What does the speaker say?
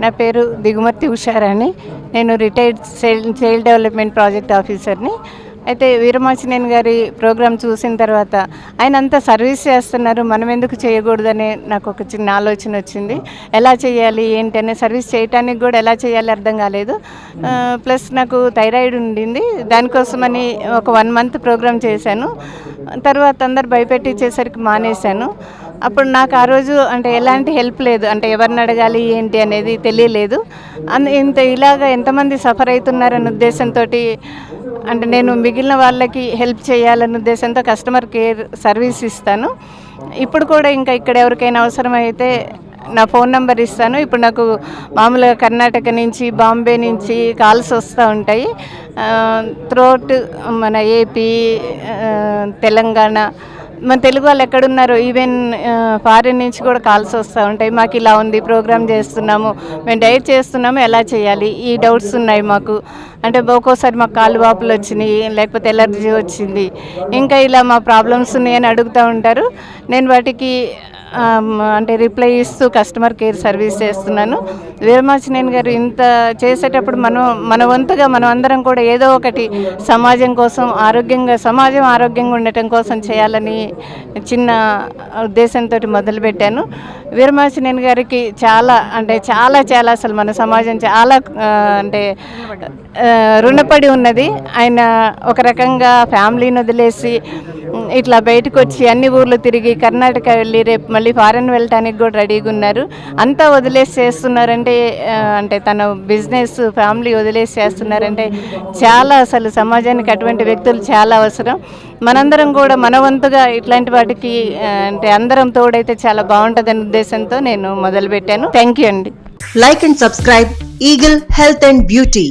నా పేరు దిగుమర్తి ఉషారాణి. నేను రిటైర్డ్ చైల్డ్ డెవలప్మెంట్ ప్రాజెక్ట్ ఆఫీసర్ని. అయితే వీరమాచినేని గారి ప్రోగ్రాం చూసిన తర్వాత ఆయన అంతా సర్వీస్ చేస్తున్నారు, మనం ఎందుకు చేయకూడదనే నాకు ఒక చిన్న ఆలోచన వచ్చింది. ఎలా చేయాలి ఏంటి అనే సర్వీస్ చేయటానికి కూడా ఎలా చేయాలి అర్థం కాలేదు. ప్లస్ నాకు థైరాయిడ్ ఉండింది, దానికోసమని ఒక 1 మంత్ ప్రోగ్రాం చేశాను. తర్వాత అందరు భయపెట్టించేసరికి మానేశాను. అప్పుడు నాకు ఆ రోజు అంటే ఎలాంటి హెల్ప్ లేదు, అంటే ఎవరిని అడగాలి ఏంటి అనేది తెలియలేదు. ఇలాగా ఎంతమంది సఫర్ అవుతున్నారన్న ఉద్దేశంతో అంటే నేను మిగిలిన వాళ్ళకి హెల్ప్ చేయాలన్న ఉద్దేశంతో కస్టమర్ కేర్ సర్వీస్ ఇస్తాను. ఇప్పుడు కూడా ఇంకా ఇక్కడ ఎవరికైనా అవసరమైతే నా ఫోన్ నెంబర్ ఇస్తాను. ఇప్పుడు నాకు మామూలుగా కర్ణాటక నుంచి, బాంబే నుంచి కాల్స్ వస్తూ ఉంటాయి. త్రూఅవుట్ మన ఏపీ, తెలంగాణ, మన తెలుగు వాళ్ళు ఎక్కడున్నారో ఈవెన్ ఫారిన్ నుంచి కూడా కాల్స్ వస్తూ ఉంటాయి. మాకు ఇలా ఉంది, ప్రోగ్రామ్ చేస్తున్నాము, మేము డైట్ చేస్తున్నాము, ఎలా చేయాలి, ఈ డౌట్స్ ఉన్నాయి మాకు. అంటే ఒక్కోసారి మాకు కాళ్ళు వాపులు వచ్చినాయి, లేకపోతే ఎలర్జీ వచ్చింది, ఇంకా ఇలా మా ప్రాబ్లమ్స్ ఉన్నాయని అడుగుతూ ఉంటారు. నేను వాటికి అంటే రిప్లై ఇస్తూ కస్టమర్ కేర్ సర్వీస్ చేస్తున్నాను. వీరమాచినేని గారు ఇంత చేసేటప్పుడు మన వంతుగా మనం అందరం కూడా ఏదో ఒకటి సమాజం కోసం సమాజం ఆరోగ్యంగా ఉండటం కోసం చేయాలని చిన్న ఉద్దేశంతో మొదలుపెట్టాను. వీరమాచినేని గారికి చాలా అంటే చాలా చాలా అసలు మన సమాజం చాలా అంటే రుణపడి ఉన్నది. ఆయన ఒక రకంగా ఫ్యామిలీని వదిలేసి ఇట్లా బయటకు వచ్చి అన్ని ఊర్లు తిరిగి కర్ణాటక వెళ్ళి రేపు మళ్ళీ ఫారెన్ వెళ్ళటానికి కూడా రెడీగా ఉన్నారు. అంతా వదిలేసి చేస్తున్నారంటే అంటే తన బిజినెస్ ఫ్యామిలీ వదిలేసి చేస్తున్నారంటే చాలా అసలు సమాజానికి అటువంటి వ్యక్తులు చాలా అవసరం. మనందరం కూడా మన వంతుగా ఇట్లాంటి వాటికి అంటే అందరం తోడైతే చాలా బాగుంటుందనే ఉద్దేశంతో నేను మొదలుపెట్టాను. థ్యాంక్ యూ అండి. Like and subscribe Eagle Health and Beauty.